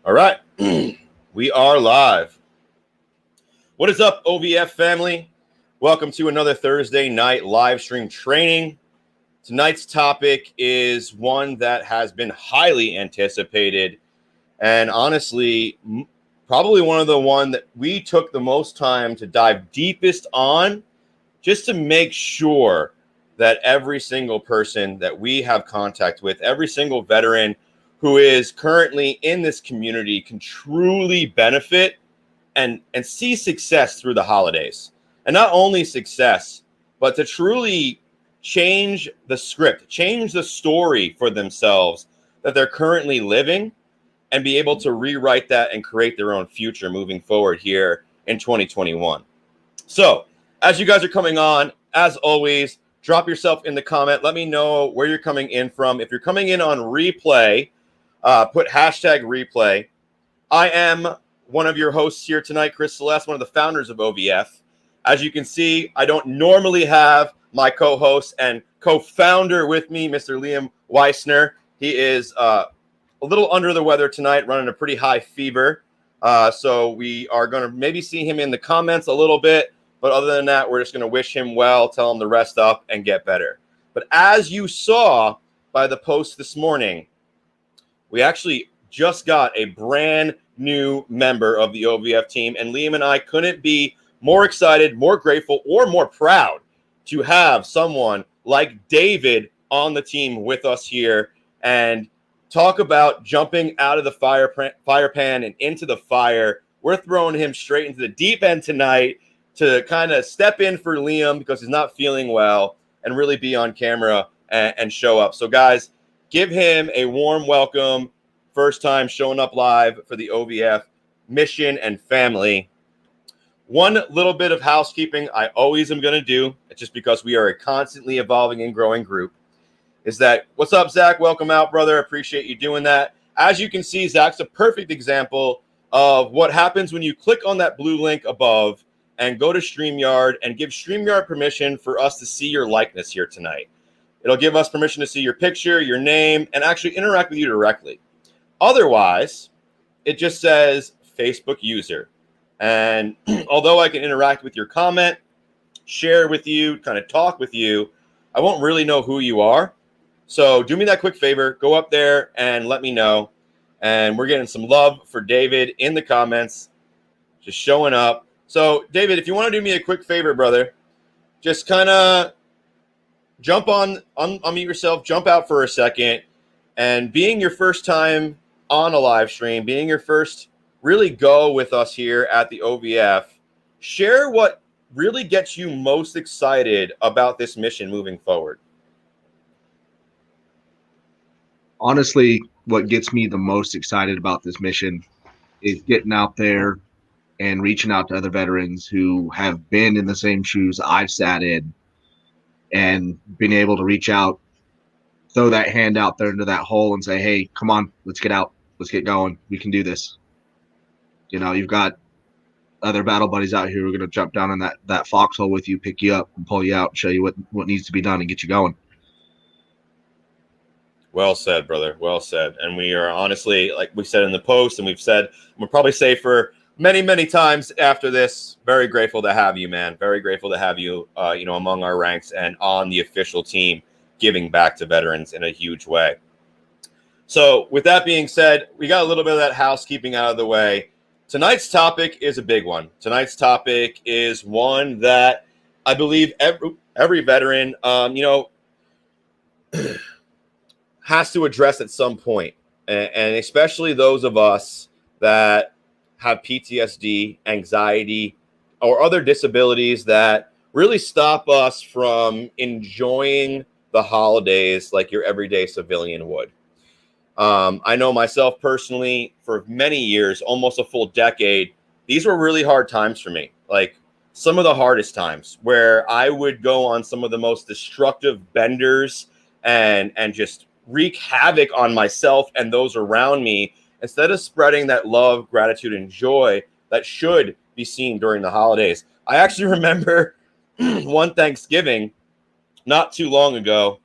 All right, we are live. What is up, OVF family? Welcome to another Thursday night live stream training. Tonight's topic is one that has been highly anticipated, and honestly, probably one that we took the most time to dive deepest on, just to make sure that every single person that we have contact with, every single veteran who is currently in this community can truly benefit and see success through the holidays. And not only success, but to truly change the script, change the story for themselves that they're currently living, and be able to rewrite that and create their own future moving forward here in 2021. So as you guys are coming on, as always, drop yourself in the comment. Let me know where you're coming in from. If you're coming in on replay, put hashtag replay. I am one of your hosts here tonight, Chris Celeste, one of the founders of OVF. As you can see, I don't normally have my co-host and co-founder with me, Mr. Liam Weissner. He is a little under the weather tonight, running a pretty high fever. So we are going to maybe see him in the comments a little bit. But other than that, we're just going to wish him well, tell him to rest up and get better. But as you saw by the post this morning, we actually just got a brand new member of the OVF team. And Liam and I couldn't be more excited, more grateful, or more proud to have someone like David on the team with us here and talk about jumping out of the fire pan and into the fire. We're throwing him straight into the deep end tonight to kind of step in for Liam because he's not feeling well and really be on camera and show up. So guys, give him a warm welcome. First time showing up live for the OVF mission and family. One little bit of housekeeping I always am going to do, just because we are a constantly evolving and growing group, is that, what's up, Zach? Welcome out, brother. Appreciate you doing that. As you can see, Zach's a perfect example of what happens when you click on that blue link above and go to StreamYard and give StreamYard permission for us to see your likeness here tonight. It'll give us permission to see your picture, your name, and actually interact with you directly. Otherwise, it just says Facebook user. And although I can interact with your comment, share with you, kind of talk with you, I won't really know who you are. So do me that quick favor, go up there and let me know. And we're getting some love for David in the comments, just showing up. So, David, if you want to do me a quick favor, brother, just kind of jump unmute yourself, jump out for a second, and being your first time on a live stream, being your first really go with us here at the OVF, share what really gets you most excited about this mission moving forward. Honestly, what gets me the most excited about this mission is getting out there and reaching out to other veterans who have been in the same shoes I've sat in, and being able to reach out, throw that hand out there into that hole and say, hey, come on, let's get out. Let's get going. We can do this. You know, you've got other battle buddies out here who are going to jump down in that foxhole with you, pick you up and pull you out and show you what needs to be done and get you going. Well said, brother. Well said. And we are honestly, like we said in the post, and we'll probably say for many, many times after this, very grateful to have you, man. Very grateful to have you, among our ranks and on the official team, giving back to veterans in a huge way. So with that being said, we got a little bit of that housekeeping out of the way. Tonight's topic is a big one. Tonight's topic is one that I believe every veteran, has to address at some point, and especially those of us that have PTSD, anxiety, or other disabilities that really stop us from enjoying the holidays like your everyday civilian would. I know myself personally, for many years, almost a full decade, these were really hard times for me. Like some of the hardest times where I would go on some of the most destructive benders and just wreak havoc on myself and those around me, instead of spreading that love, gratitude, and joy that should be seen during the holidays. I actually remember one Thanksgiving not too long ago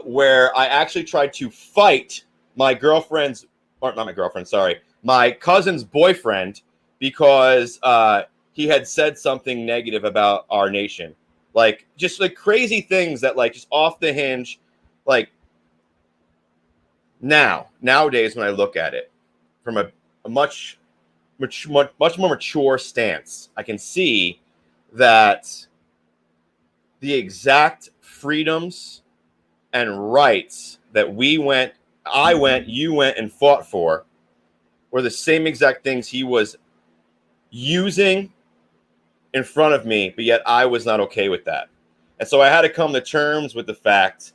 where I actually tried to fight my girlfriend's, or not my girlfriend, sorry, my cousin's boyfriend because he had said something negative about our nation. Like, just like crazy things that like just off the hinge. Like, nowadays when I look at it from a much more mature stance, I can see that the exact freedoms and rights that you went and fought for were the same exact things he was using in front of me, but yet I was not okay with that. And so I had to come to terms with the fact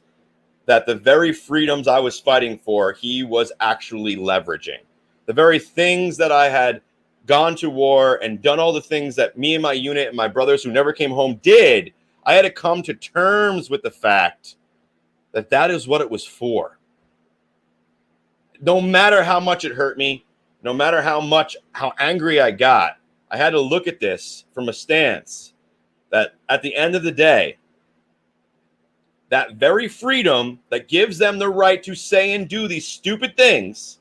that the very freedoms I was fighting for, he was actually leveraging. The very things that I had gone to war and done all the things that me and my unit and my brothers who never came home did, I had to come to terms with the fact that that is what it was for. No matter how much it hurt me, no matter how angry I got, I had to look at this from a stance that at the end of the day, that very freedom that gives them the right to say and do these stupid things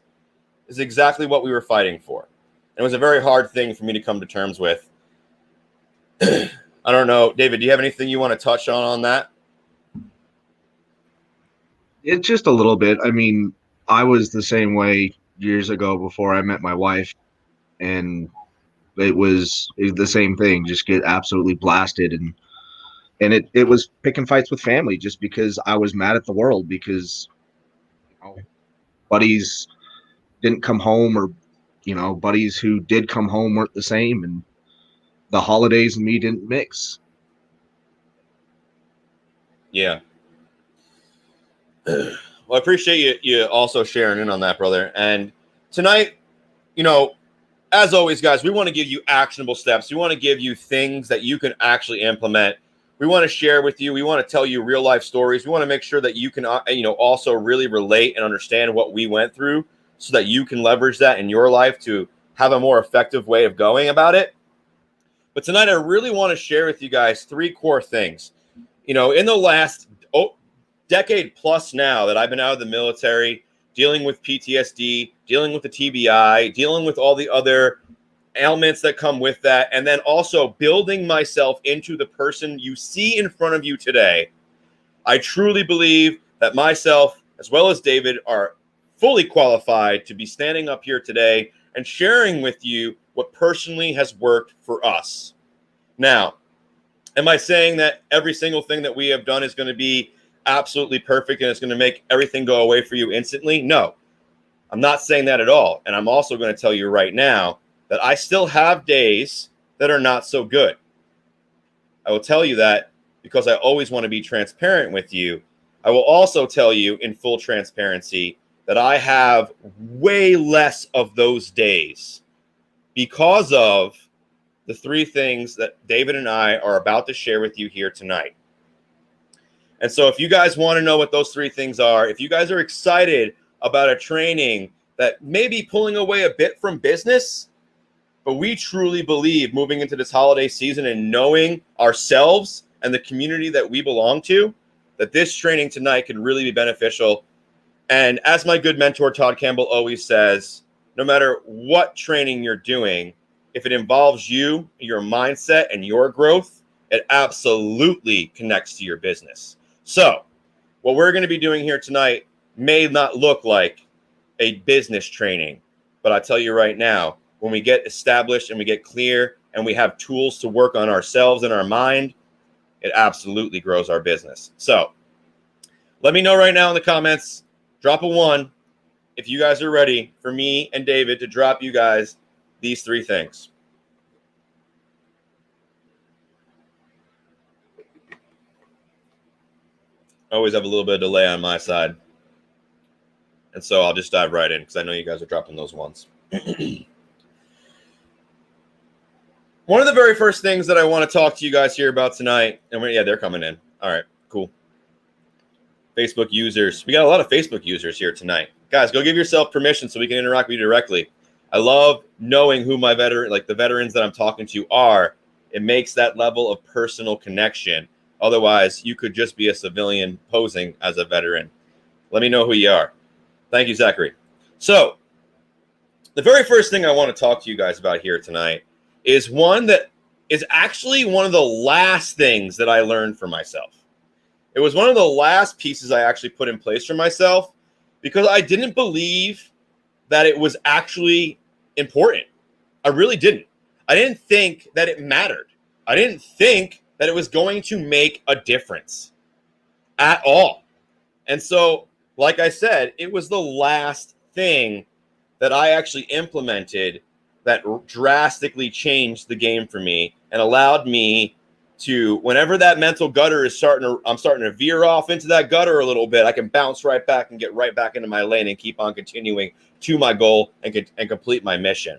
is exactly what we were fighting for. And it was a very hard thing for me to come to terms with. I don't know. David, do you have anything you want to touch on that? It's just a little bit. I mean, I was the same way years ago before I met my wife, and it was the same thing. Just get absolutely blasted, and it was picking fights with family just because I was mad at the world because buddies didn't come home, or buddies who did come home weren't the same, and the holidays and me didn't mix. Yeah. Well, I appreciate you also sharing in on that, brother. And tonight, as always, guys, we want to give you actionable steps. We want to give you things that you can actually implement. We want to share with you. We want to tell you real life stories. We want to make sure that you can, also really relate and understand what we went through so that you can leverage that in your life to have a more effective way of going about it. But tonight, I really want to share with you guys 3 core things. In the last decade plus now that I've been out of the military, dealing with PTSD, dealing with the TBI, dealing with all the other ailments that come with that, and then also building myself into the person you see in front of you today, I truly believe that myself, as well as David, are fully qualified to be standing up here today and sharing with you what personally has worked for us. Now, am I saying that every single thing that we have done is going to be absolutely perfect and it's going to make everything go away for you instantly? No, I'm not saying that at all. And I'm also going to tell you right now that I still have days that are not so good. I will tell you that because I always want to be transparent with you. I will also tell you in full transparency that I have way less of those days because of the 3 things that David and I are about to share with you here tonight. And so if you guys want to know what those 3 things are, if you guys are excited about a training that may be pulling away a bit from business, but we truly believe moving into this holiday season and knowing ourselves and the community that we belong to, that this training tonight could really be beneficial. And as my good mentor, Todd Campbell, always says, no matter what training you're doing, if it involves you, your mindset, and your growth, it absolutely connects to your business. So what we're going to be doing here tonight may not look like a business training, but I tell you right now, when we get established and we get clear and we have tools to work on ourselves and our mind, it absolutely grows our business. So let me know right now in the comments, drop a 1 if you guys are ready for me and David to drop you guys these 3 things. I always have a little bit of delay on my side. And so I'll just dive right in because I know you guys are dropping those ones. One of the very first things that I want to talk to you guys here about tonight, and they're coming in. All right, cool. Facebook users. We got a lot of Facebook users here tonight. Guys, go give yourself permission so we can interact with you directly. I love knowing who my the veterans that I'm talking to are. It makes that level of personal connection. Otherwise, you could just be a civilian posing as a veteran. Let me know who you are. Thank you, Zachary. So, The very first thing I want to talk to you guys about here tonight is one that is actually one of the last things that I learned for myself. It was one of the last pieces I actually put in place for myself because I didn't believe that it was actually important. I really didn't. I didn't think that it mattered. I didn't think that it was going to make a difference at all. And so, like I said, it was the last thing that I actually implemented that drastically changed the game for me and allowed me to, whenever that mental gutter is I'm starting to veer off into that gutter a little bit, I can bounce right back and get right back into my lane and keep on continuing to my goal and complete my mission.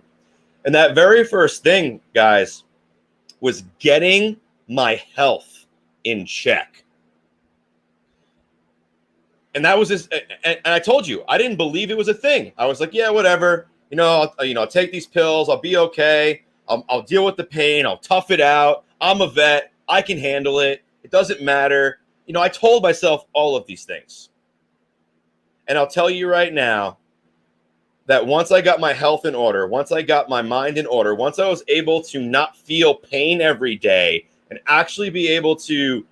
And that very first thing, guys, was getting my health in check. And that was just, and I told you, I didn't believe it was a thing. I was like, yeah, whatever. I'll take these pills. I'll be okay. I'll deal with the pain. I'll tough it out. I'm a vet. I can handle it. It doesn't matter. I told myself all of these things. And I'll tell you right now that once I got my health in order, once I got my mind in order, once I was able to not feel pain every day and actually be able to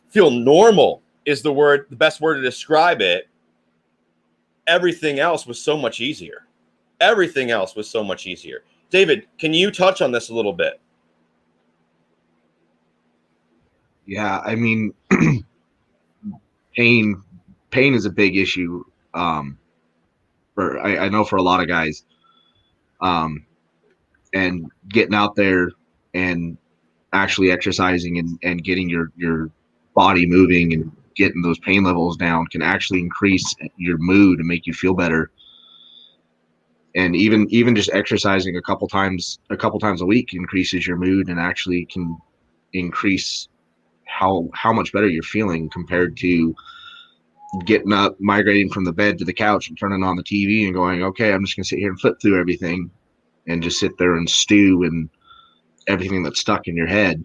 feel normal is the best word to describe it, everything else was so much easier. Everything else was so much easier. David, can you touch on this a little bit? Yeah, I mean, pain is a big issue. I know for a lot of guys, and getting out there and actually exercising and getting your body moving and getting those pain levels down can actually increase your mood and make you feel better. And even just exercising a couple times a week increases your mood and actually can increase how much better you're feeling compared to getting up, migrating from the bed to the couch and turning on the TV and going, okay, I'm just going to sit here and flip through everything and just sit there and stew and everything that's stuck in your head.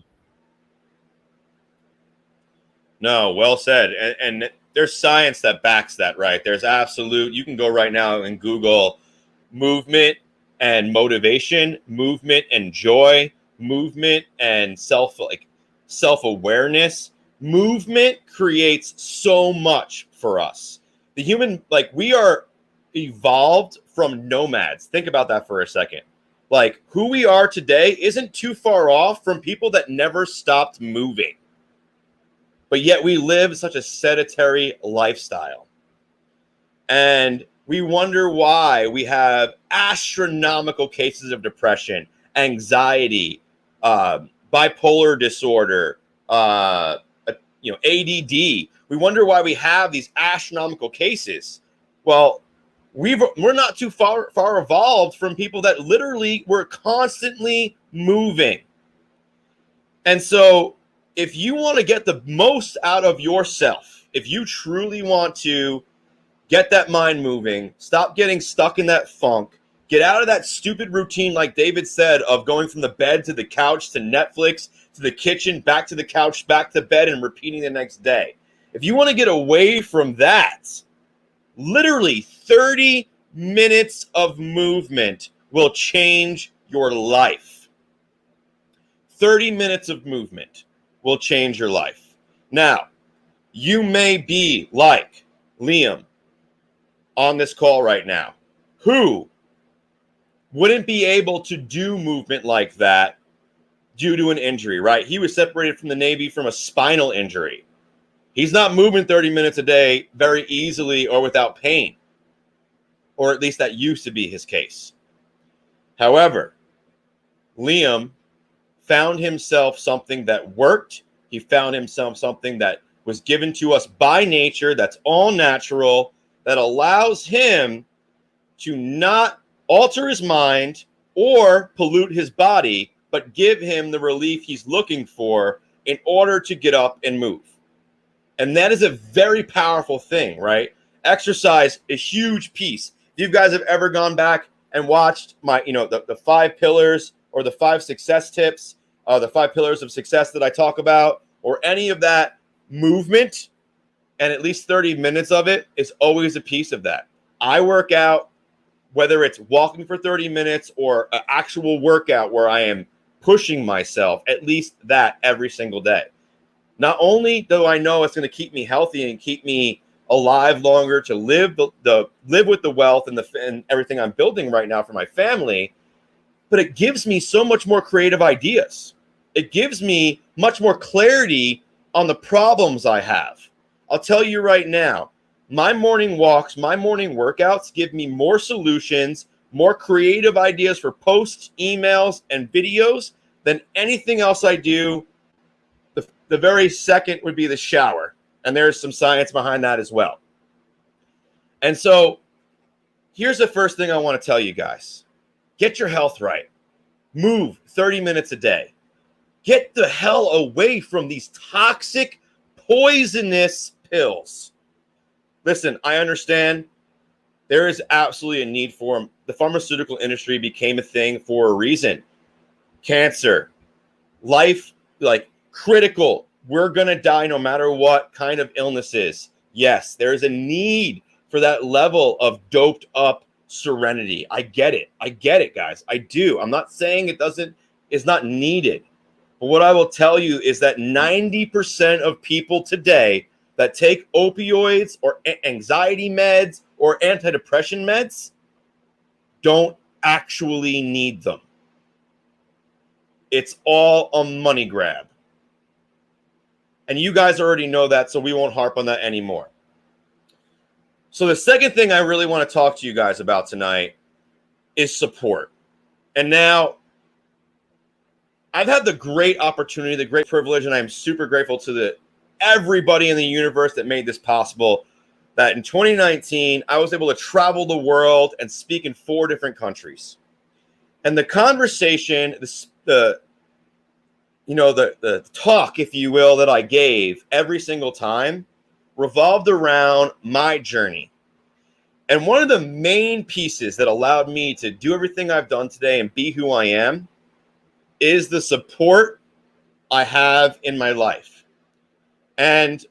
No, well said. And there's science that backs that, right? There's you can go right now and Google movement and motivation, movement and joy, movement and self-awareness. Movement creates so much for us. The human, we are evolved from nomads. Think about that for a second. Who we are today isn't too far off from people that never stopped moving. But yet we live such a sedentary lifestyle. And we wonder why we have astronomical cases of depression, anxiety, bipolar disorder, ADD. We wonder why we have these astronomical cases. Well, we're not too far evolved from people that literally were constantly moving. And so if you want to get the most out of yourself, if you truly want to get that mind moving, stop getting stuck in that funk, get out of that stupid routine, like David said, of going from the bed to the couch to Netflix to the kitchen, back to the couch, back to bed, and repeating the next day. If you want to get away from that, literally 30 minutes of movement will change your life. 30 minutes of movement will change your life. Now, you may be like Liam on this call right now, who wouldn't be able to do movement like that due to an injury, right? He was separated from the Navy from a spinal injury. He's not moving 30 minutes a day very easily or without pain, or at least that used to be his case. However, Liam found himself something that worked. He found himself something that was given to us by nature, that's all natural, that allows him to not alter his mind or pollute his body, but give him the relief he's looking for in order to get up and move. And that is a very powerful thing, right? Exercise, a huge piece. If you guys have ever gone back and watched my, the 5 pillars or the 5 success tips, the 5 pillars of success that I talk about, or any of that, movement, and at least 30 minutes of it is always a piece of that. I work out whether it's walking for 30 minutes or an actual workout where I am pushing myself, at least that every single day. Not only do I know it's going to keep me healthy and keep me alive longer to live live with the wealth and everything I'm building right now for my family, but it gives me so much more creative ideas. It gives me much more clarity on the problems I have. I'll tell you right now, my morning walks, my morning workouts give me more solutions, more creative ideas for posts, emails, and videos than anything else I do. The very second would be the shower. And there's some science behind that as well. And so here's the first thing I want to tell you guys. Get your health right. Move 30 minutes a day. Get the hell away from these toxic, poisonous pills. Listen, I understand there is absolutely a need for them. The pharmaceutical industry became a thing for a reason. Cancer, life, like critical. We're going to die no matter what kind of illness is. Yes, there is a need for that level of doped up serenity. I get it, guys. I do. I'm not saying it's not needed. But what I will tell you is that 90% of people today that take opioids or anxiety meds or antidepressant meds don't actually need them. It's all a money grab. And you guys already know that, so we won't harp on that anymore. So the second thing I really want to talk to you guys about tonight is support. And now, I've had the great opportunity, the great privilege, and I'm super grateful to everybody in the universe that made this possible, that in 2019, I was able to travel the world and speak in 4 different countries. And the conversation, the talk, if you will, that I gave every single time revolved around my journey. And one of the main pieces that allowed me to do everything I've done today and be who I am is the support I have in my life. And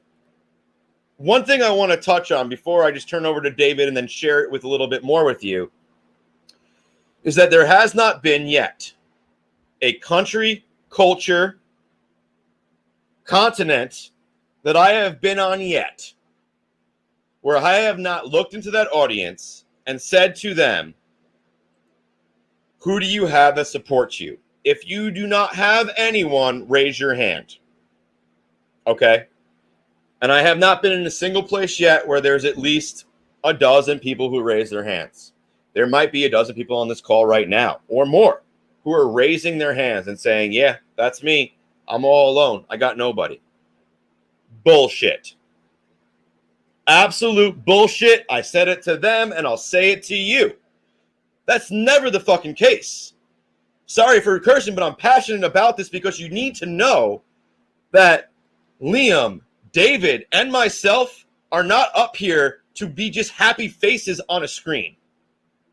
one thing I want to touch on before I just turn over to David and then share it with a little bit more with you is that there has not been yet a country, culture, continent that I have been on yet where I have not looked into that audience and said to them, who do you have that supports you? If you do not have anyone, raise your hand. Okay? And I have not been in a single place yet where there's at least a dozen people who raise their hands. There might be a dozen people on this call right now or more who are raising their hands and saying, yeah, that's me. I'm all alone. I got nobody. Bullshit. Absolute bullshit. I said it to them and I'll say it to you. That's never the fucking case. Sorry for cursing, but I'm passionate about this because you need to know that Liam, David, and myself are not up here to be just happy faces on a screen.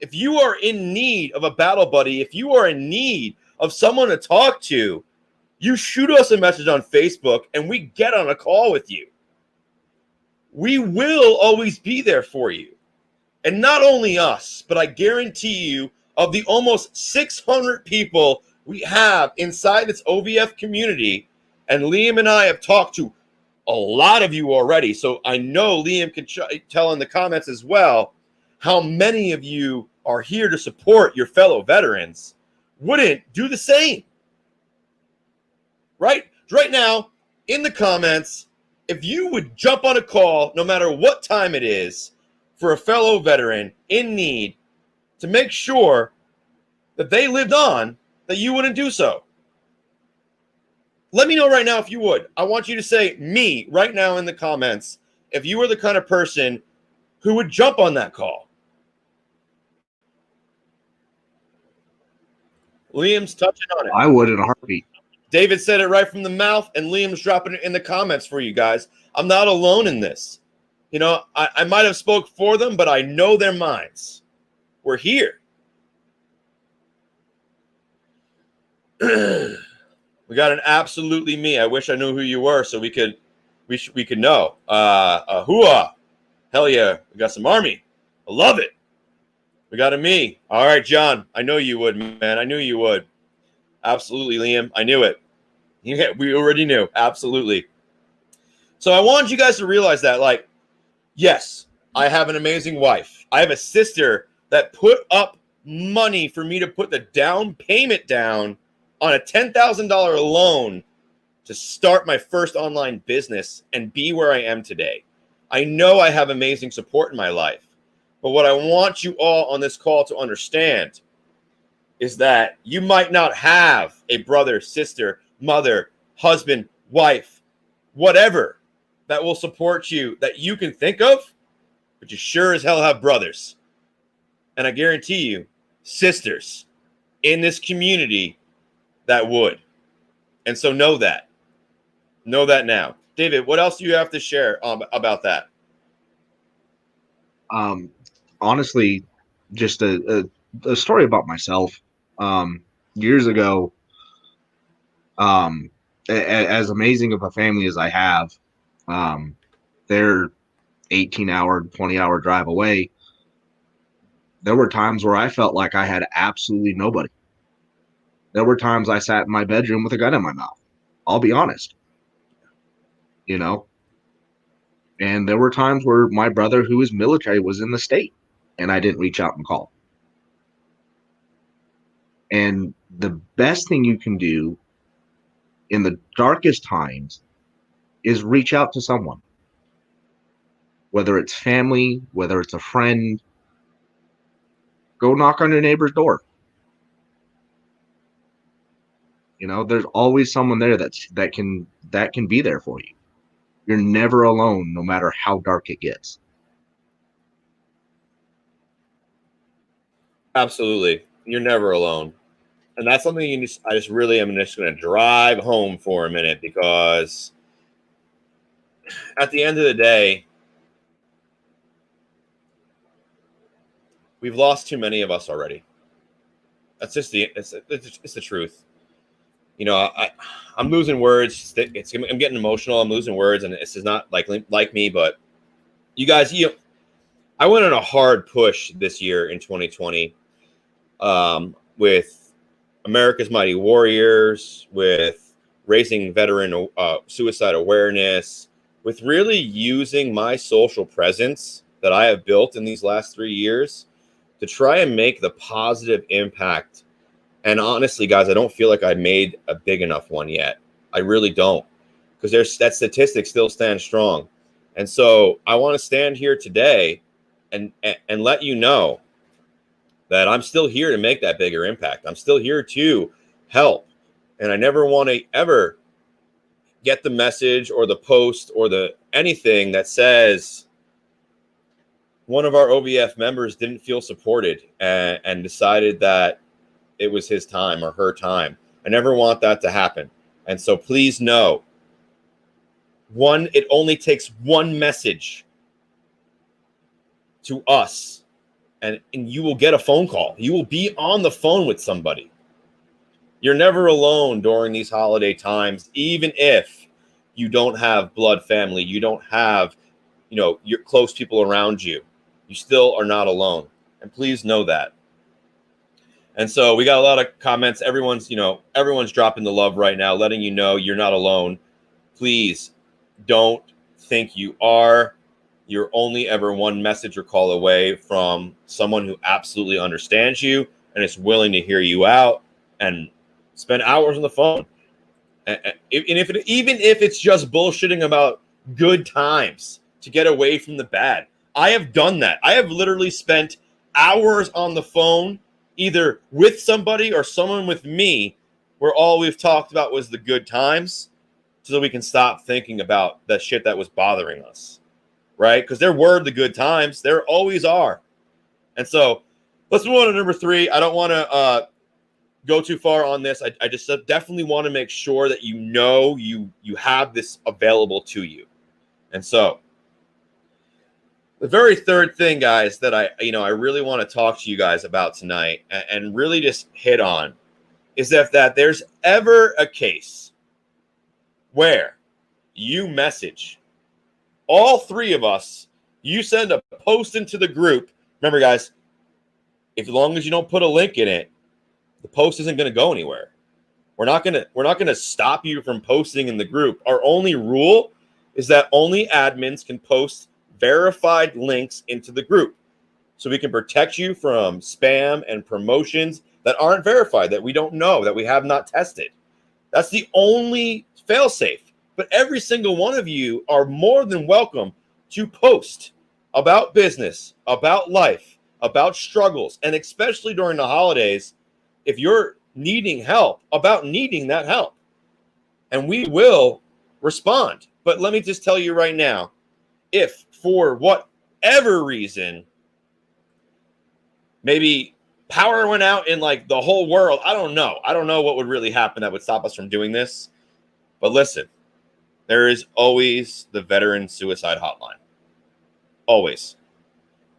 If you are in need of a battle buddy, if you are in need of someone to talk to, you shoot us a message on Facebook and we get on a call with you. We will always be there for you. And not only us, but I guarantee you, of the almost 600 people we have inside this OVF community, and Liam and I have talked to a lot of you already, so I know Liam can tell in the comments as well how many of you are here to support your fellow veterans, wouldn't do the same. Right now, in the comments, if you would jump on a call, no matter what time it is, for a fellow veteran in need to make sure that they lived on, that you wouldn't do so. Let me know right now if you would. I want you to say me right now in the comments if you were the kind of person who would jump on that call. Liam's touching on it. I would in a heartbeat. David said it right from the mouth, and Liam's dropping it in the comments for you guys. I'm not alone in this. You know, I might have spoke for them, but I know their minds. We're here. We got an absolutely me. I wish I knew who you were so we could know. Hooah. Hell yeah. We got some army. I love it. We got a me. All right, John. I know you would, man. I knew you would. Absolutely, Liam. I knew it. Yeah, we already knew. Absolutely. So I wanted you guys to realize that, like, yes, I have an amazing wife. I have a sister that put up money for me to put the down payment down on a $10,000 loan to start my first online business and be where I am today. I know I have amazing support in my life. But what I want you all on this call to understand is that you might not have a brother, sister, mother, husband, wife, whatever that will support you that you can think of, but you sure as hell have brothers. And I guarantee you, sisters in this community that would. And so know that. Know that now. David, what else do you have to share about that? Honestly, just a story about myself. Years ago, as amazing of a family as I have, they're 18-hour, 20-hour drive away. There were times where I felt like I had absolutely nobody. There were times I sat in my bedroom with a gun in my mouth. I'll be honest, you know. And there were times where my brother, who is military, was in the state, and I didn't reach out and call. And the best thing you can do in the darkest times is reach out to someone, whether it's family, whether it's a friend. Go knock on your neighbor's door. You know, there's always someone there that can be there for you. You're never alone, no matter how dark it gets. Absolutely. You're never alone. And that's something I just really am just going to drive home for a minute, because at the end of the day, we've lost too many of us already. That's just it's the truth. You know, I'm losing words. I'm getting emotional. I'm losing words, and this is not like me, but you guys, I went on a hard push this year in 2020 with America's Mighty Warriors, with raising veteran suicide awareness, with really using my social presence that I have built in these last 3 years to try and make the positive impact. And honestly, guys, I don't feel like I made a big enough one yet. I really don't, because that statistic still stands strong. And so I want to stand here today and let you know that I'm still here to make that bigger impact. I'm still here to help. And I never want to ever get the message or the post or the anything that says one of our OVF members didn't feel supported and decided that it was his time or her time. I never want that to happen. And so please know, it only takes one message to us, and you will get a phone call. You will be on the phone with somebody. You're never alone during these holiday times, even if you don't have blood family, you don't have, your close people around you. You still are not alone. And please know that. And so we got a lot of comments. Everyone's dropping the love right now, letting you know you're not alone. Please don't think you are. You're only ever one message or call away from someone who absolutely understands you and is willing to hear you out and spend hours on the phone. And even if it's just bullshitting about good times to get away from the bad. I have done that. I have literally spent hours on the phone, either with somebody or someone with me, where all we've talked about was the good times, so that we can stop thinking about the shit that was bothering us, right? Because there were the good times. There always are. And so let's move on to number 3. I don't want to go too far on this. I just definitely want to make sure that you have this available to you. And so the very third thing, guys, that I really want to talk to you guys about tonight and really just hit on is that there's ever a case where you message all 3 of us, you send a post into the group. Remember, guys, As long as you don't put a link in it, the post isn't going to go anywhere. We're not going to stop you from posting in the group. Our only rule is that only admins can post verified links into the group, so we can protect you from spam and promotions that aren't verified, that we don't know, that we have not tested. That's the only fail-safe. But every single one of you are more than welcome to post about business, about life, about struggles, and especially during the holidays, if you're needing help, about needing that help. And we will respond. But let me just tell you right now, if for whatever reason, maybe power went out in like the whole world, I don't know what would really happen that would stop us from doing this. But listen, there is always the veteran suicide hotline. Always.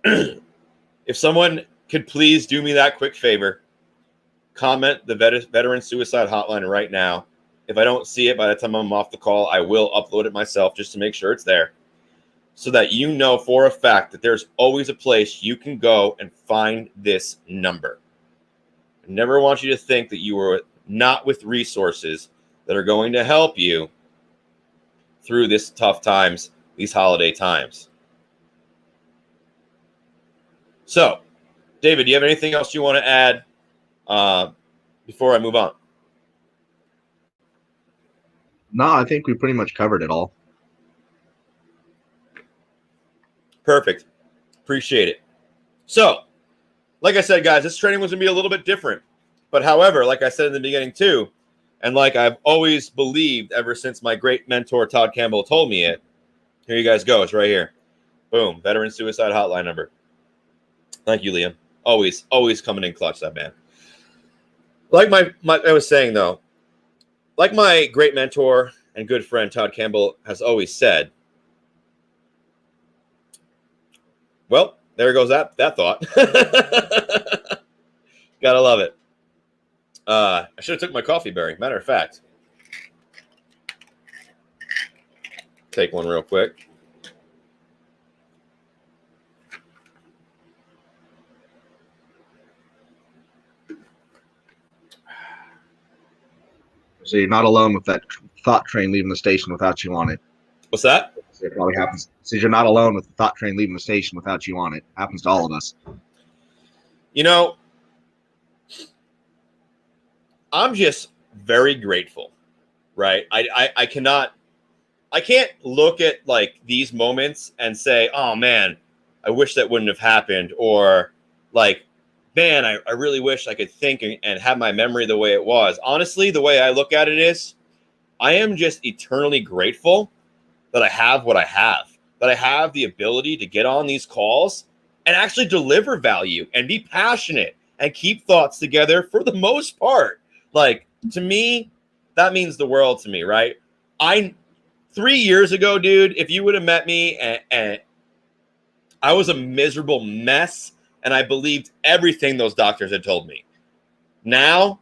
If someone could please do me that quick favor, comment the veteran suicide hotline right now. If I don't see it by the time I'm off the call, I will upload it myself just to make sure it's there, so that you know for a fact that there's always a place you can go and find this number. I never want you to think that you are not with resources that are going to help you through this tough times, these holiday times. So, David, do you have anything else you want to add before I move on? No, I think we pretty much covered it all. Perfect. Appreciate it. So, like I said, guys, this training was going to be a little bit different. But however, like I said in the beginning too, and like I've always believed ever since my great mentor, Todd Campbell, told me it, here you guys go. It's right here. Boom. Veteran suicide hotline number. Thank you, Liam. Always coming in clutch, that man. Like I was saying, though, like my great mentor and good friend, Todd Campbell, has always said, well, there goes that thought. Gotta love it. I should have took my coffee berry. Matter of fact, take one real quick. So you're not alone with that thought train leaving the station without you on it. What's that? It probably happens. So you're not alone with the thought train leaving the station without you on it. Happens to all of us. You know, I'm just very grateful, right? I can't look at like these moments and say, oh man, I wish that wouldn't have happened. Or like, man, I really wish I could think and have my memory the way it was. Honestly, the way I look at it is, I am just eternally grateful that I have what I have, that I have the ability to get on these calls and actually deliver value and be passionate and keep thoughts together for the most part. Like, to me, that means the world to me, right? 3 years ago, dude, if you would have met me and I was a miserable mess and I believed everything those doctors had told me. Now,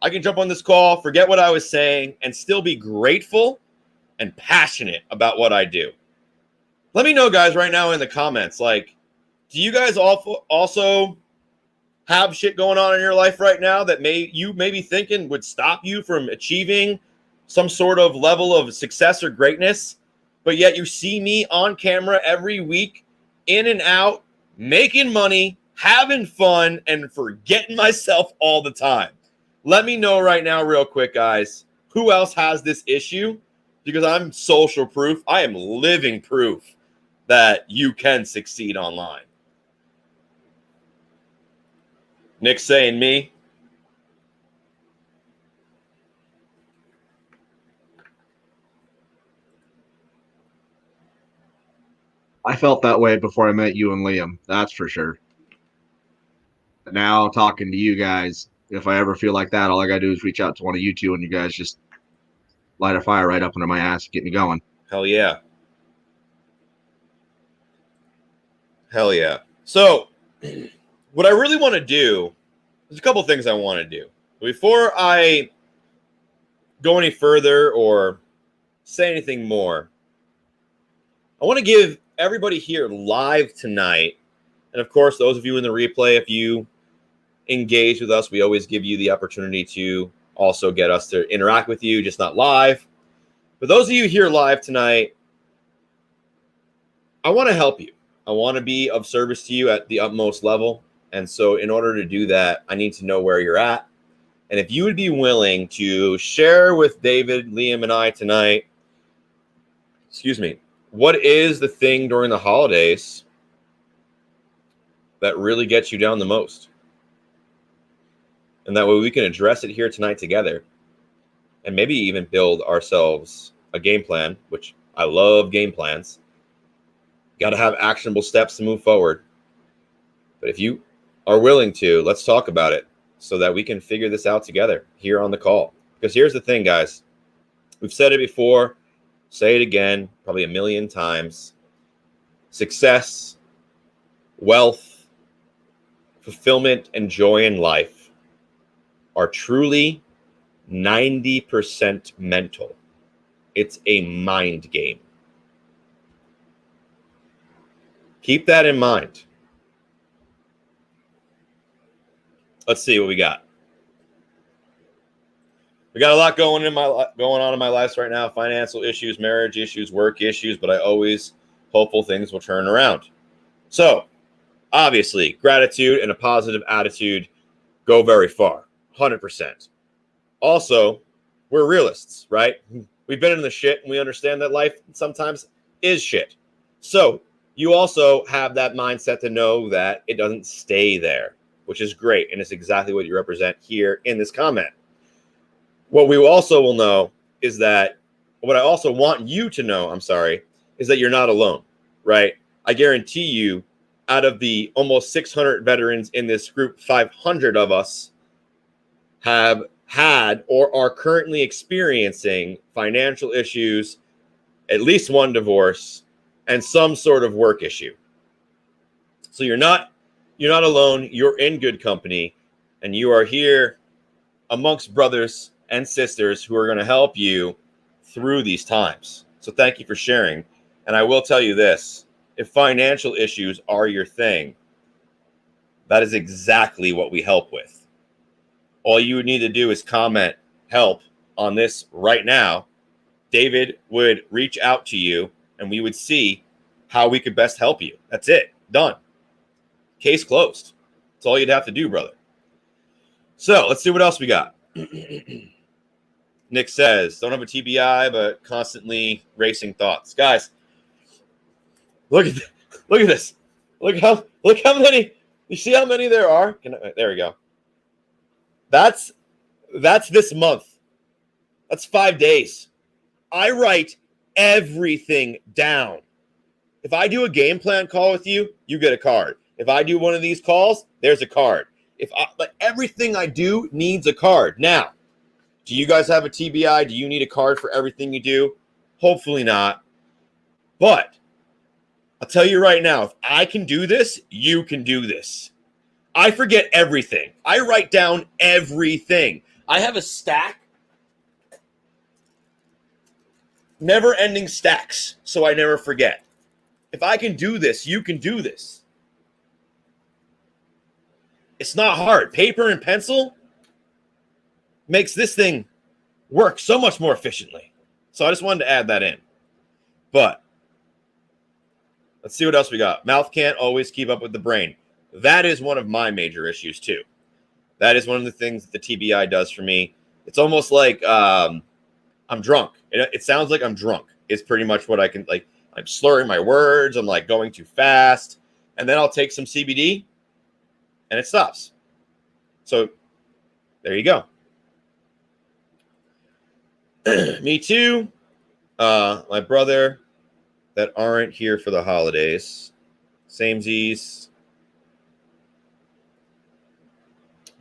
I can jump on this call, forget what I was saying, and still be grateful and passionate about what I do. Let me know, guys, right now in the comments, like, do you guys also have shit going on in your life right now that you may be thinking would stop you from achieving some sort of level of success or greatness, but yet you see me on camera every week, in and out, making money, having fun, and forgetting myself all the time? Let me know right now real quick, guys, who else has this issue? Because I'm social proof. I am living proof that you can succeed online. Nick's saying me. I felt that way before I met you and Liam. That's for sure. But now talking to you guys, if I ever feel like that, all I got to do is reach out to one of you two and you guys just light a fire right up under my ass and get me going. Hell yeah. Hell yeah. So what I really want to do, there's a couple things I want to do. Before I go any further or say anything more, I want to give everybody here live tonight, and of course, those of you in the replay, if you engage with us. We always give you the opportunity to also get us to interact with you, just not live. For those of you here live tonight, I want to help you. I want to be of service to you at the utmost level. And so in order to do that, I need to know where you're at. And if you would be willing to share with David, Liam, and I tonight, what is the thing during the holidays that really gets you down the most? And that way we can address it here tonight together and maybe even build ourselves a game plan, which I love game plans. Got to have actionable steps to move forward. But if you are willing to, let's talk about it so that we can figure this out together here on the call. Because here's the thing, guys. We've said it before, say it again, probably a million times. Success, wealth, fulfillment, and joy in life are truly 90% mental. It's a mind game. Keep that in mind. Let's see what we got. We got a lot going on in my life right now. Financial issues, marriage issues, work issues, but I always hopeful things will turn around. So, obviously, gratitude and a positive attitude go very far. 100%. Also, we're realists, right? We've been in the shit and we understand that life sometimes is shit. So you also have that mindset to know that it doesn't stay there, which is great. And it's exactly what you represent here in this comment. What we also will know is that what I also want you to know, is that you're not alone, right? I guarantee you, out of the almost 600 veterans in this group, 500 of us have had or are currently experiencing financial issues, at least one divorce, and some sort of work issue. So you're not alone. You're in good company, and you are here amongst brothers and sisters who are going to help you through these times. So thank you for sharing. And I will tell you this, if financial issues are your thing, that is exactly what we help with. All you would need to do is comment help on this right now. David would reach out to you and we would see how we could best help you. That's it. Done. Case closed. That's all you'd have to do, brother. So let's see what else we got. Nick says, don't have a TBI, but constantly racing thoughts. Guys, look at this. Look how many. You see how many there are? There we go. That's this month. That's 5 days. I write everything down. If I do a game plan call with you, you get a card. If I do one of these calls, there's a card. Everything I do needs a card. Now, do you guys have a TBI? Do you need a card for everything you do? Hopefully not. But I'll tell you right now, if I can do this, you can do this. I forget everything. I write down everything. I have a stack, never-ending stacks, so I never forget. If I can do this, you can do this. It's not hard. Paper and pencil makes this thing work so much more efficiently. So I just wanted to add that in. But let's see what else we got. Mouth can't always keep up with the brain. That is one of my major issues too. That is one of the things that the TBI does for me. It's almost like I'm drunk. It sounds like I'm drunk. It's pretty much what I can, like, I'm slurring my words. I'm like going too fast. And then I'll take some CBD and it stops. So there you go. Me too. My brother that aren't here for the holidays. Samesies.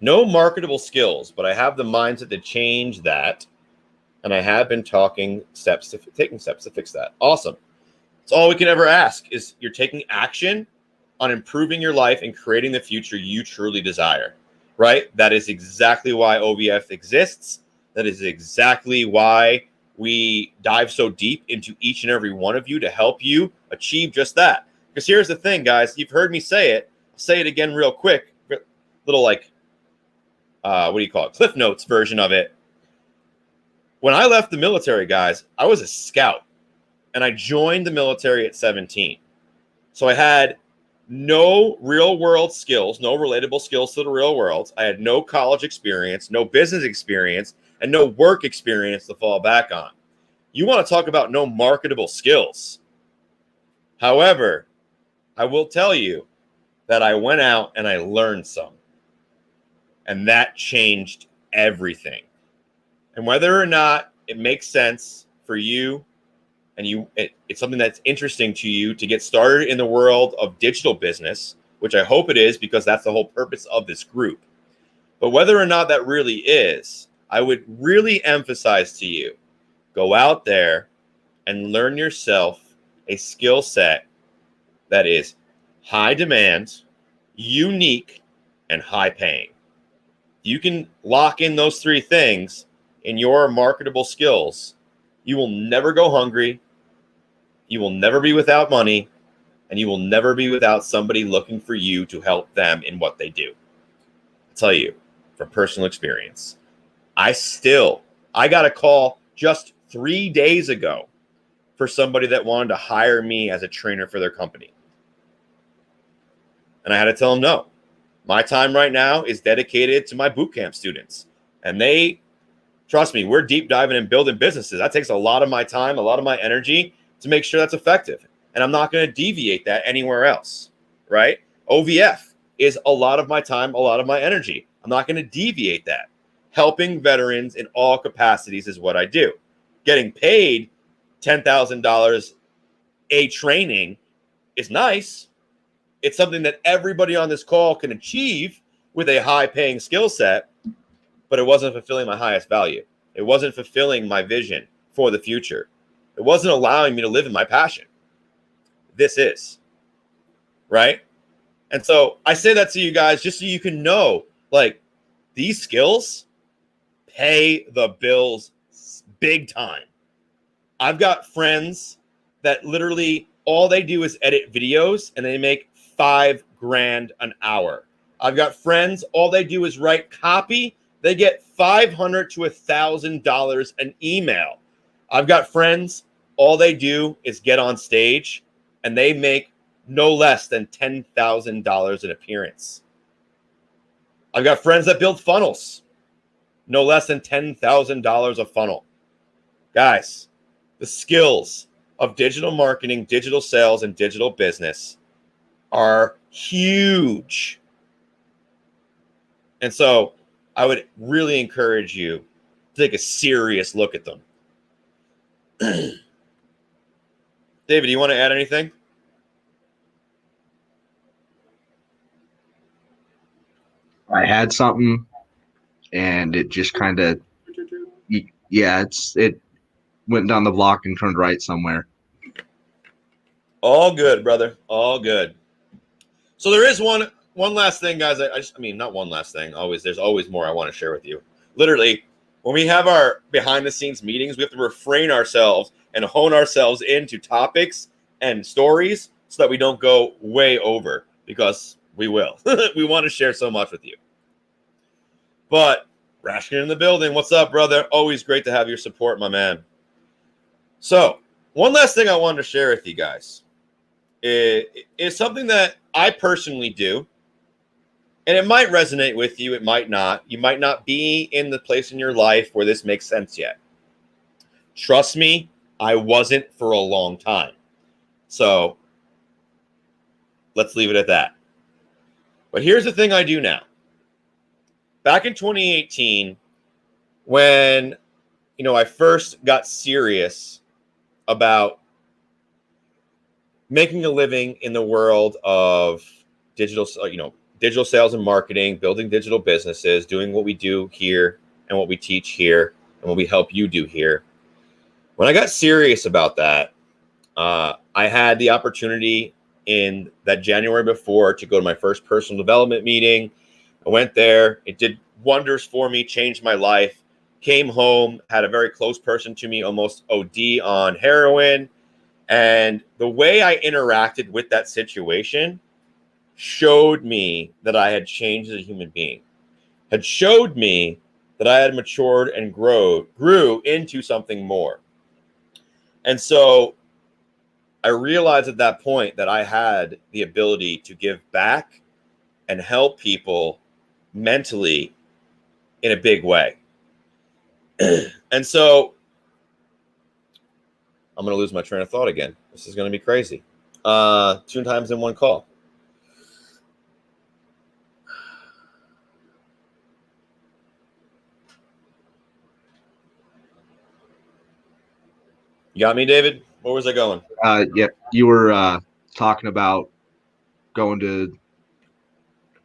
No marketable skills, but I have the mindset to change that. And I have been taking steps to fix that. Awesome. It's all we can ever ask is you're taking action on improving your life and creating the future you truly desire, right? That is exactly why OVF exists. That is exactly why we dive so deep into each and every one of you to help you achieve just that. Because here's the thing, guys. You've heard me say it. I'll say it again real quick. Little like what do you call it? Cliff Notes version of it. When I left the military, guys, I was a scout, and I joined the military at 17. So I had no real world skills, no relatable skills to the real world. I had no college experience, no business experience, and no work experience to fall back on. You want to talk about no marketable skills. However, I will tell you that I went out and I learned some. And that changed everything. And whether or not it makes sense for you and it's something that's interesting to you to get started in the world of digital business, which I hope it is, because that's the whole purpose of this group. But whether or not that really is, I would really emphasize to you, go out there and learn yourself a skill set that is high demand, unique, and high paying. You can lock in those three things in your marketable skills. You will never go hungry. You will never be without money, and you will never be without somebody looking for you to help them in what they do. I'll tell you from personal experience, I got a call just 3 days ago for somebody that wanted to hire me as a trainer for their company. And I had to tell them no. My time right now is dedicated to my bootcamp students. And they, trust me, we're deep diving and building businesses. That takes a lot of my time, a lot of my energy to make sure that's effective. And I'm not going to deviate that anywhere else, right? OVF is a lot of my time, a lot of my energy. I'm not going to deviate that. Helping veterans in all capacities is what I do. Getting paid $10,000 a training is nice. It's something that everybody on this call can achieve with a high-paying skill set, but it wasn't fulfilling my highest value. It wasn't fulfilling my vision for the future. It wasn't allowing me to live in my passion. This is, right? And so I say that to you guys just so you can know, like, these skills pay the bills big time. I've got friends that literally all they do is edit videos and they make $5,000 an hour. I've got friends, all they do is write copy. They get $500 to $1,000 an email. I've got friends, all they do is get on stage and they make no less than $10,000 an appearance. I've got friends that build funnels, no less than $10,000 a funnel. Guys, the skills of digital marketing, digital sales, and digital business are huge. And so I would really encourage you to take a serious look at them. David, do you want to add anything? I had something, and it just kind of, yeah, it went down the block and turned right somewhere. All good, brother. All good. So there is one last thing, guys. I mean, not one last thing. There's always more I want to share with you. Literally, when we have our behind-the-scenes meetings, we have to refrain ourselves and hone ourselves into topics and stories so that we don't go way over, because we will. We want to share so much with you. But Rashkin in the building. What's up, brother? Always great to have your support, my man. So one last thing I wanted to share with you guys is something that I personally do. And it might resonate with you. It might not. You might not be in the place in your life where this makes sense yet. Trust me, I wasn't for a long time. So let's leave it at that. But here's the thing I do now. Back in 2018, when I first got serious about making a living in the world of digital sales and marketing, building digital businesses, doing what we do here and what we teach here and what we help you do here. When I got serious about that, I had the opportunity in that January before to go to my first personal development meeting. I went there. It did wonders for me, changed my life. Came home, had a very close person to me almost OD on heroin. And the way I interacted with that situation showed me that I had changed as a human being. had showed me that I had matured and grew into something more. And so I realized at that point that I had the ability to give back and help people mentally in a big way. And so I'm going to lose my train of thought again. This is going to be crazy. 2 times in one call. You got me, David? Where was I going? Yeah, you were talking about going to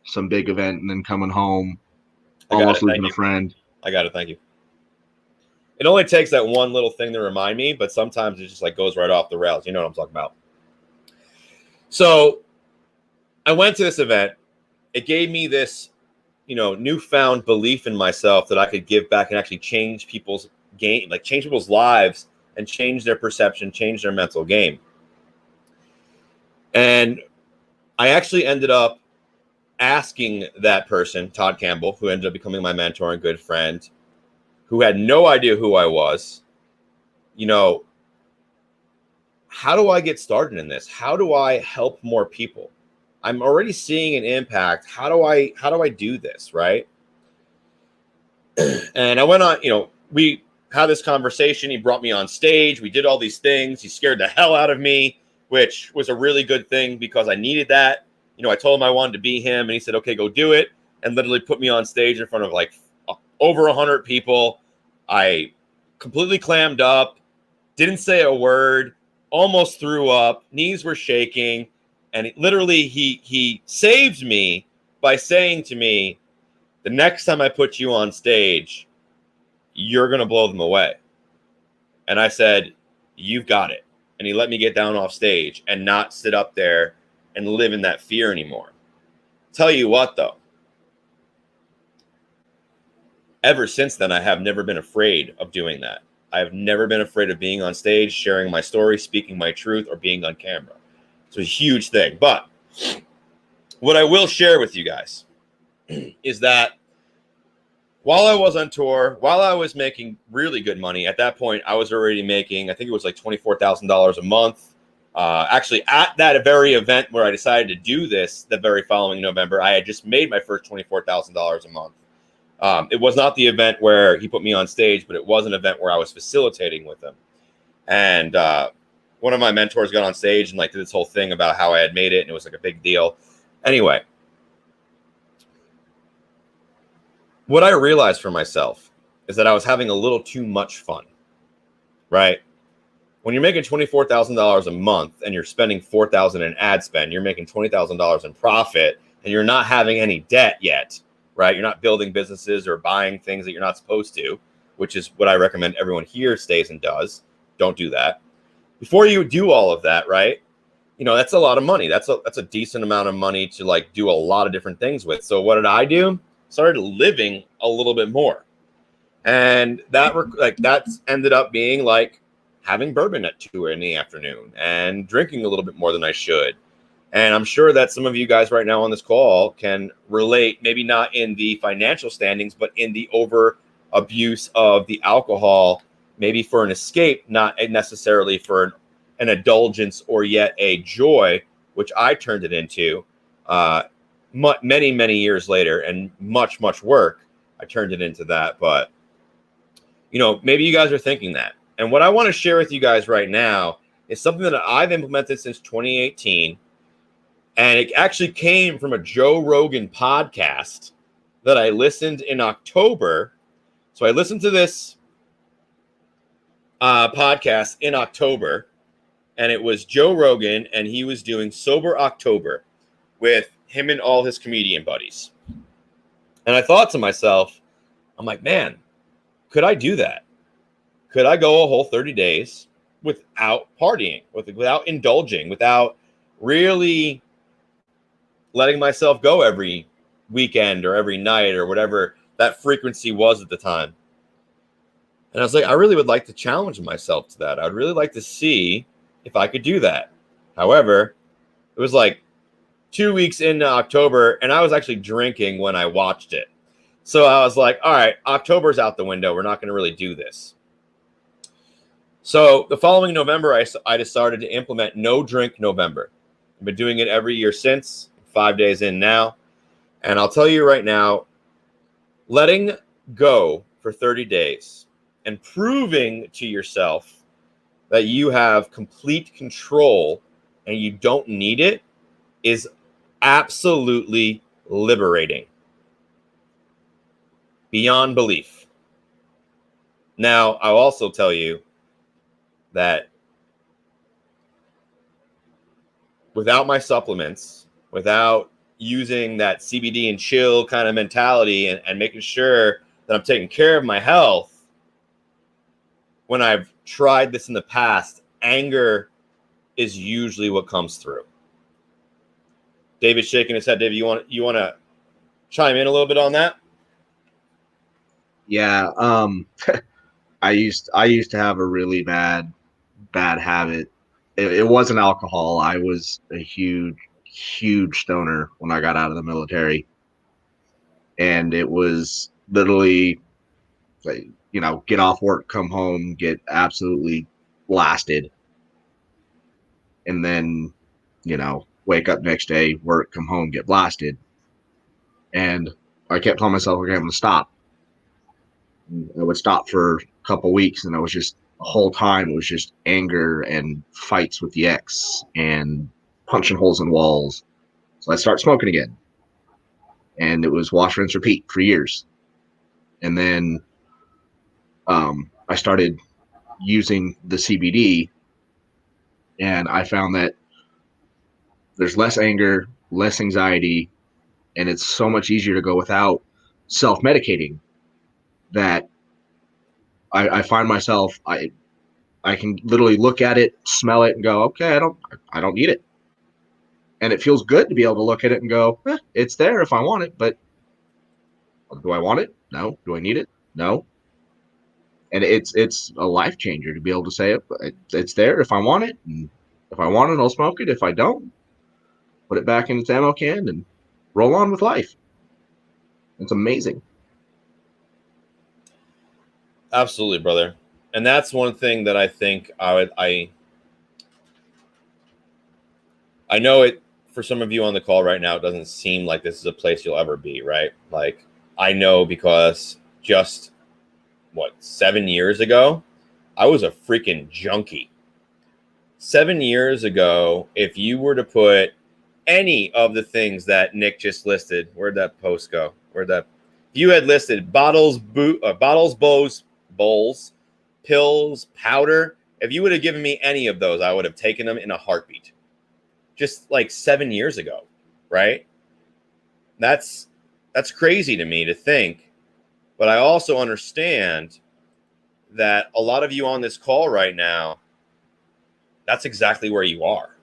some big event and then coming home, almost losing a friend. I got it. Thank you. It only takes that one little thing to remind me, but sometimes it just like goes right off the rails. You know what I'm talking about. So I went to this event. It gave me this, newfound belief in myself that I could give back and actually change people's game, like change people's lives and change their perception, change their mental game. And I actually ended up asking that person, Todd Campbell, who ended up becoming my mentor and good friend, who had no idea who I was, how do I get started in this? How do I help more people? I'm already seeing an impact. How do I do this, right? And I went on, we had this conversation. He brought me on stage. We did all these things. He scared the hell out of me, which was a really good thing because I needed that. I told him I wanted to be him, and he said, okay, go do it, and literally put me on stage in front of like over 100 people. I completely clammed up, didn't say a word, almost threw up, knees were shaking, and he saved me by saying to me, the next time I put you on stage, you're going to blow them away. And I said, you've got it. And he let me get down off stage and not sit up there and live in that fear anymore. Tell you what, though, ever since then, I have never been afraid of doing that. I have never been afraid of being on stage, sharing my story, speaking my truth, or being on camera. It's a huge thing. But what I will share with you guys is that while I was on tour, while I was making really good money, at that point, I was already making, I think it was like $24,000 a month. Actually, at that very event where I decided to do this, the very following November, I had just made my first $24,000 a month. It was not the event where he put me on stage, but it was an event where I was facilitating with him. And one of my mentors got on stage and like did this whole thing about how I had made it, and it was like a big deal. Anyway, what I realized for myself is that I was having a little too much fun, right? When you're making $24,000 a month and you're spending $4,000 in ad spend, you're making $20,000 in profit, and you're not having any debt yet, right? You're not building businesses or buying things that you're not supposed to, which is what I recommend everyone here stays and does. Don't do that. Before you do all of that, right? That's a lot of money. That's a decent amount of money to like do a lot of different things with. So what did I do? Started living a little bit more. And that's ended up being like having bourbon at 2 in the afternoon and drinking a little bit more than I should. And I'm sure that some of you guys right now on this call can relate, maybe not in the financial standings, but in the over abuse of the alcohol, maybe for an escape, not necessarily for an indulgence or yet a joy, which I turned it into many, many years later, and much, much work. I turned it into that. But, maybe you guys are thinking that. And what I want to share with you guys right now is something that I've implemented since 2018. And it actually came from a Joe Rogan podcast that I listened in October. So I listened to this podcast in October, and it was Joe Rogan, and he was doing Sober October with him and all his comedian buddies. And I thought to myself, I'm like, man, could I do that? Could I go a whole 30 days without partying, without indulging, without really letting myself go every weekend or every night or whatever that frequency was at the time? And I was like, I really would like to challenge myself to that. I'd really like to see if I could do that. However, it was like 2 weeks into October, and I was actually drinking when I watched it. So I was like, all right, October's out the window. We're not going to really do this. So the following November, I decided to implement No Drink November. I've been doing it every year since, 5 days in now. And I'll tell you right now, letting go for 30 days and proving to yourself that you have complete control and you don't need it is absolutely liberating. Beyond belief. Now, I'll also tell you that without my supplements, without using that CBD and chill kind of mentality and making sure that I'm taking care of my health, when I've tried this in the past, anger is usually what comes through. David's shaking his head. David, you want to chime in a little bit on that? Yeah, I used to have a really bad habit. It wasn't alcohol. I was a huge stoner when I got out of the military, and it was literally, get off work, come home, get absolutely blasted, and then, wake up next day, work, come home, get blasted, and I kept telling myself, okay, I'm gonna stop. I would stop for a couple weeks, and I was just the whole time it was just anger and fights with the ex and punching holes in walls. So I started smoking again, and it was wash, rinse, repeat for years. And then I started using the CBD, and I found that there's less anger, less anxiety, and it's so much easier to go without self-medicating that I find myself, I can literally look at it, smell it, and go, okay, I don't need it. And it feels good to be able to look at it and go, it's there if I want it, but do I want it? No. Do I need it? No. And it's a life changer to be able to say it's there if I want it. And if I want it, I'll smoke it. If I don't, put it back in its ammo can and roll on with life. It's amazing. Absolutely, brother. And that's one thing that I think I know it for some of you on the call right now, it doesn't seem like this is a place you'll ever be, right? Like, I know because just 7 years ago, I was a freaking junkie. 7 years ago, if you were to put any of the things that Nick just listed, where'd that post go? If you had listed bottles, bowls, pills, powder, if you would have given me any of those, I would have taken them in a heartbeat. Just like 7 years ago, right? That's crazy to me to think. But I also understand that a lot of you on this call right now, that's exactly where you are,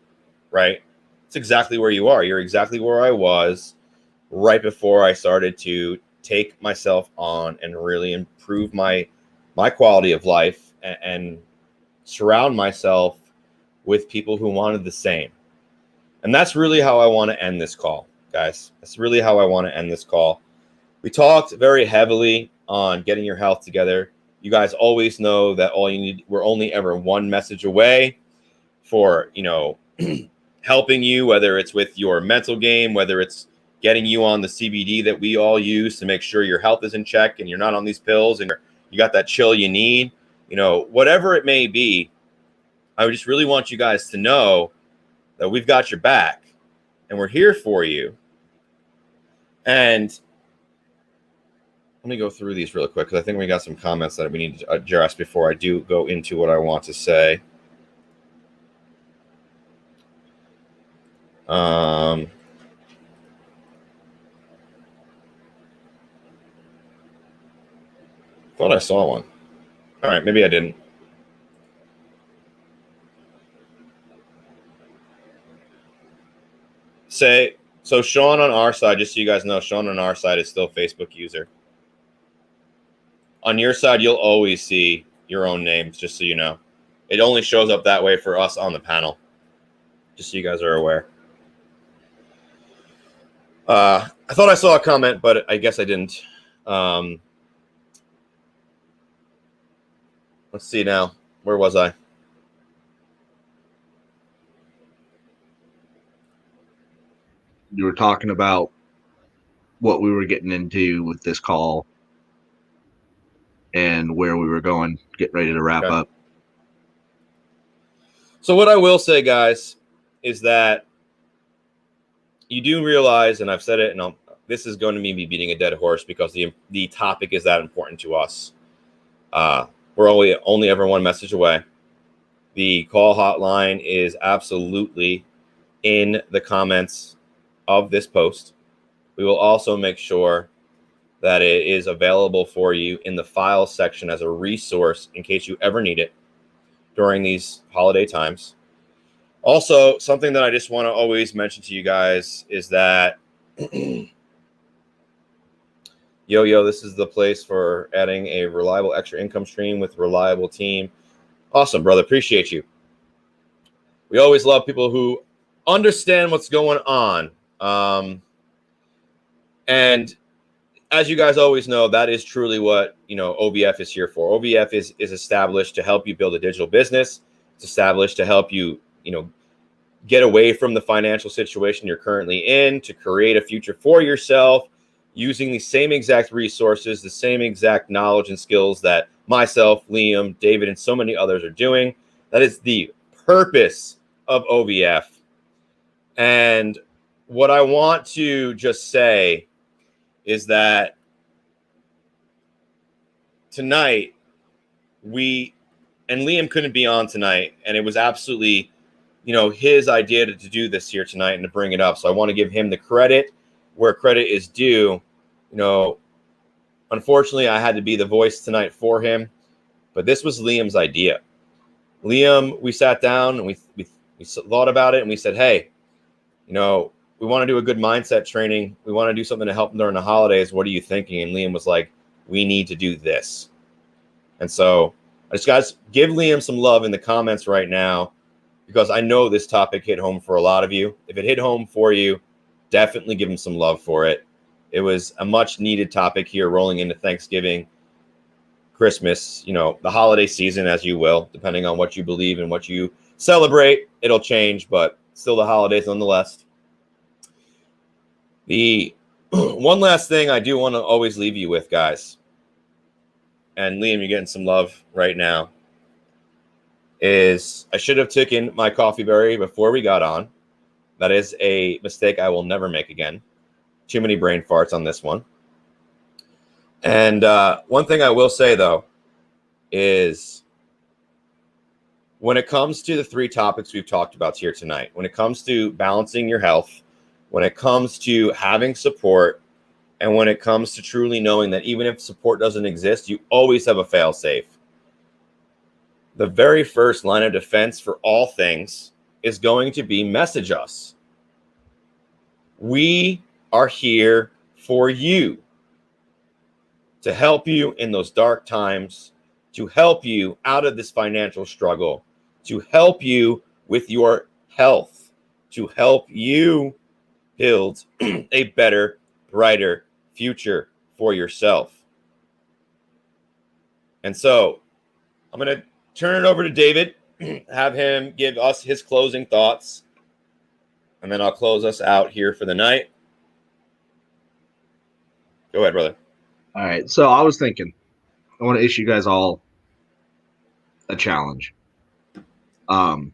right? It's exactly where you are. You're exactly where I was right before I started to take myself on and really improve my quality of life and surround myself with people who wanted the same. And that's really how I want to end this call, guys. That's really how I want to end this call. We talked very heavily on getting your health together. You guys always know that all you need, we're only ever one message away for, helping you, whether it's with your mental game, whether it's getting you on the CBD that we all use to make sure your health is in check and you're not on these pills and you got that chill you need, whatever it may be. I just really want you guys to know that we've got your back and we're here for you. And let me go through these real quick because I think we got some comments that we need to address before I do go into what I want to say. Thought I saw one. All right, maybe I didn't. So Sean on our side, just so you guys know, Sean on our side is still a Facebook user. On your side, you'll always see your own names, just so you know. It only shows up that way for us on the panel, just so you guys are aware. I thought I saw a comment, but I guess I didn't. Let's see now. Where was I? You were talking about what we were getting into with this call and where we were going, getting ready to wrap up. So what I will say, guys, is that you do realize, and I've said it, and this is going to be me beating a dead horse because the topic is that important to us. We're only ever one message away. The call hotline is absolutely in the comments of this post. We will also make sure that it is available for you in the files section as a resource in case you ever need it during these holiday times. Also, something that I just want to always mention to you guys is that this is the place for adding a reliable extra income stream with a reliable team. Awesome, brother. Appreciate you. We always love people who understand what's going on. And as you guys always know, that is truly what, OVF is here for. OVF is established to help you build a digital business. It's established to help you, get away from the financial situation you're currently in, to create a future for yourself, using the same exact resources, the same exact knowledge and skills that myself, Liam, David, and so many others are doing. That is the purpose of OVF. And what I want to just say is that tonight and Liam couldn't be on tonight, and it was absolutely, his idea to do this here tonight and to bring it up. So I want to give him the credit where credit is due. Unfortunately, I had to be the voice tonight for him, but this was Liam's idea. Liam, we sat down and we thought about it, and we said, hey, we want to do a good mindset training. We want to do something to help them during the holidays. What are you thinking? And Liam was like, we need to do this. And so I just, guys, give Liam some love in the comments right now, because I know this topic hit home for a lot of you. If it hit home for you, definitely give him some love for it. It was a much needed topic here rolling into Thanksgiving, Christmas, the holiday season, as you will, depending on what you believe and what you celebrate. It'll change, but still the holidays nonetheless. The one last thing I do want to always leave you with, guys, and Liam, you're getting some love right now, is I should have taken my coffee berry before we got on. That is a mistake I will never make again. Too many brain farts on this one. And one thing I will say, though, is when it comes to the three topics we've talked about here tonight, when it comes to balancing your health, when it comes to having support, and when it comes to truly knowing that even if support doesn't exist, you always have a fail-safe. The very first line of defense for all things is going to be message us. We are here for you, to help you in those dark times, to help you out of this financial struggle, to help you with your health, to help you build a better, brighter future for yourself. And so I'm going to turn it over to David, have him give us his closing thoughts, and then I'll close us out here for the night. Go ahead, brother. All right. So I was thinking, I want to issue you guys all a challenge. Plan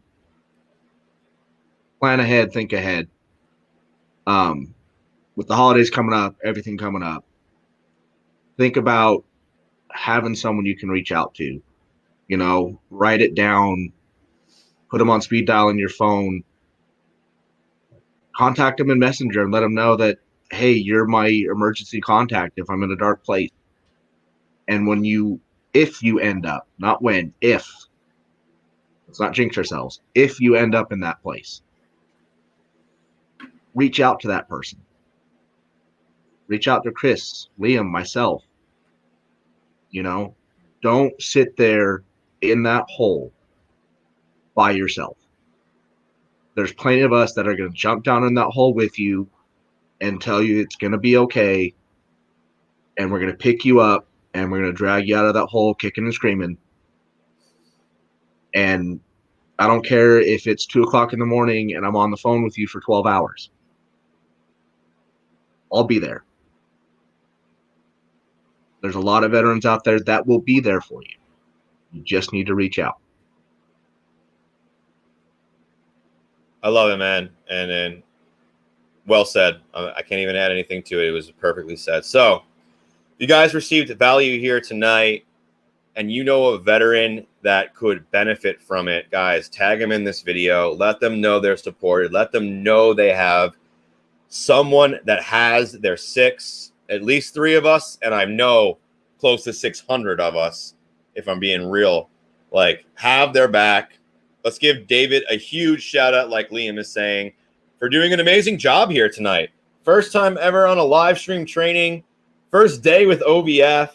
ahead, think ahead. With the holidays coming up, everything coming up, think about having someone you can reach out to. Write it down, put them on speed dial in your phone, contact them in Messenger and let them know that, hey, you're my emergency contact if I'm in a dark place. And if you end up, not when, if, let's not jinx ourselves, if you end up in that place, reach out to that person. Reach out to Chris, Liam, myself. Don't sit there in that hole by yourself. There's plenty of us that are going to jump down in that hole with you and tell you it's going to be okay. and we're going to pick you up and we're going to drag you out of that hole kicking and screaming. And I don't care if it's 2:00 in the morning and I'm on the phone with you for 12 hours. I'll be there. There's a lot of veterans out there that will be there for you. You just need to reach out. I love it, man. And then, well said. I can't even add anything to it. It was perfectly said. So, if you guys received value here tonight and you know a veteran that could benefit from it, guys, tag them in this video. Let them know they're supported. Let them know they have someone that has their six, at least 3 of us, and I know close to 600 of us, if I'm being real, like, have their back. Let's give David a huge shout out, like Liam is saying, for doing an amazing job here tonight. First time ever on a live stream training, first day with OVF,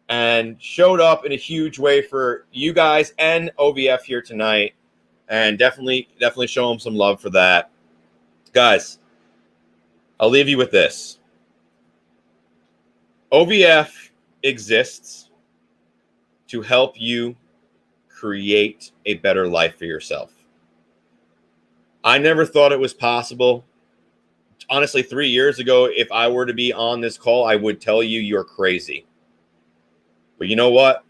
and showed up in a huge way for you guys and OVF here tonight. And definitely show him some love for that. Guys, I'll leave you with this. OVF exists to help you create a better life for yourself. I never thought it was possible. Honestly, 3 years ago, if I were to be on this call, I would tell you you're crazy. But you know what?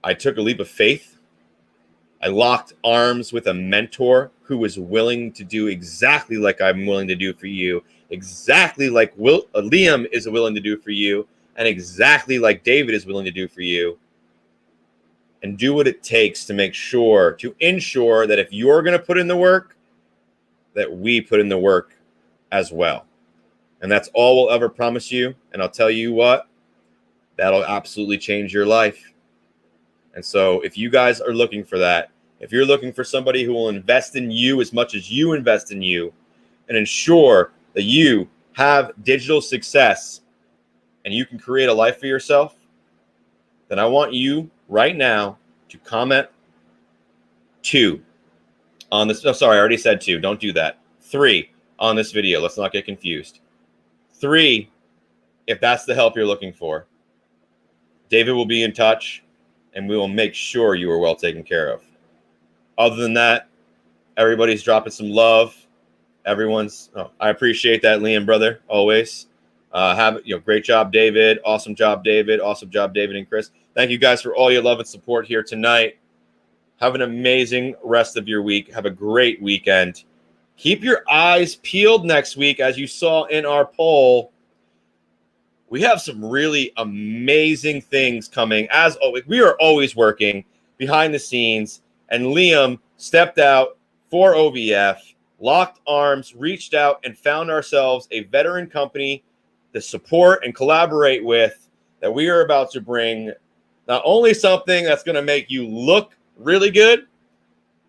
I took a leap of faith. I locked arms with a mentor who was willing to do exactly like I'm willing to do for you, exactly like Liam is willing to do for you, and exactly like David is willing to do for you. And do what it takes to make sure, to ensure that if you're going to put in the work, that we put in the work as well. And that's all we'll ever promise you. And I'll tell you what, that'll absolutely change your life. And so if you guys are looking for that, if you're looking for somebody who will invest in you as much as you invest in you and ensure that you have digital success and you can create a life for yourself, then I want you right now to comment 2 on this. Oh, sorry, I already said 2. Don't do that. 3 on this video. Let's not get confused. 3, if that's the help you're looking for. David will be in touch, and we will make sure you are well taken care of. Other than that, everybody's dropping some love. I appreciate that, Liam, brother, always. Great job, David. Awesome job, David. Awesome job, David and Chris. Thank you guys for all your love and support here tonight. Have an amazing rest of your week. Have a great weekend. Keep your eyes peeled next week, as you saw in our poll. We have some really amazing things coming. As always, we are always working behind the scenes, and Liam stepped out for OVF, locked arms, reached out, and found ourselves a veteran company to support and collaborate with, that we are about to bring not only something that's going to make you look really good,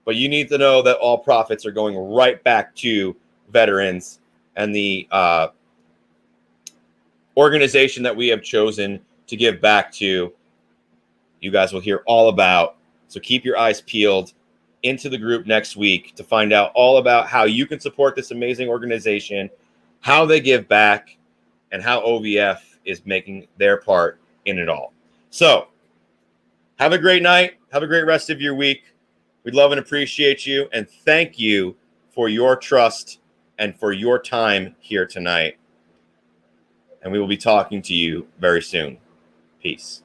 but you need to know that all profits are going right back to veterans and the organization that we have chosen to give back to. You guys will hear all about. So keep your eyes peeled into the group next week to find out all about how you can support this amazing organization, how they give back, and how OVF is making their part in it all. So have a great night. Have a great rest of your week. We love and appreciate you, and thank you for your trust and for your time here tonight. And we will be talking to you very soon. Peace.